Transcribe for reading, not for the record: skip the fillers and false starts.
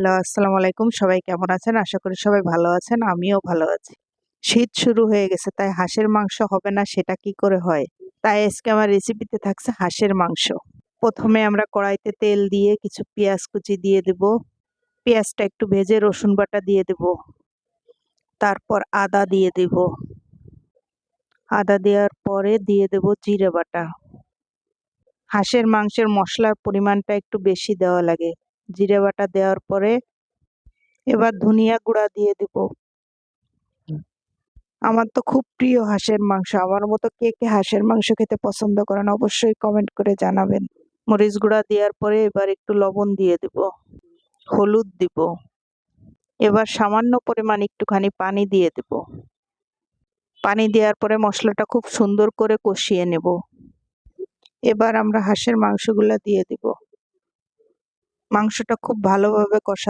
Hello, আসসালামু আলাইকুম। সবাই কেমন আছেন? আশা করি সবাই ভালো আছেন। আমিও ভালো আছি। শীত শুরু হয়ে গেছে, তাই হাঁসের মাংস হবে না সেটা কি করে হয়? তাই আজকে আমার রেসিপিতে থাকছে হাঁসের মাংস। প্রথমে আমরা কড়াইতে তেল দিয়ে কিছু পেঁয়াজ কুচি দিয়ে দেব। পেঁয়াজটা একটু ভেজে রসুন বাটা দিয়ে দেব। তারপর আদা দিয়ে দেব। আদা দেওয়ার পরে দিয়ে দেব জিরে বাটা। হাঁসের মাংসের মশলার পরিমাণটা একটু বেশি দেওয়া লাগে। জিরে বাটা দেওয়ার পরে এবার ধনিয়া গুঁড়া দিয়ে দেব। আমার তো খুব প্রিয় হাঁসের মাংস। আমার মতো কে কে হাঁসের মাংস খেতে পছন্দ করেন অবশ্যই কমেন্ট করে জানাবেন। মরিচ গুঁড়া দেওয়ার পরে এবার একটু লবণ দিয়ে দেব, হলুদ দিব। এবার সামান্য পরিমাণ একটুখানি পানি দিয়ে দেব। পানি দেওয়ার পরে মশলাটা খুব সুন্দর করে কষিয়ে নেব। এবার আমরা হাঁসের মাংসগুলো দিয়ে দিব। মাংসটা খুব ভালোভাবে কষা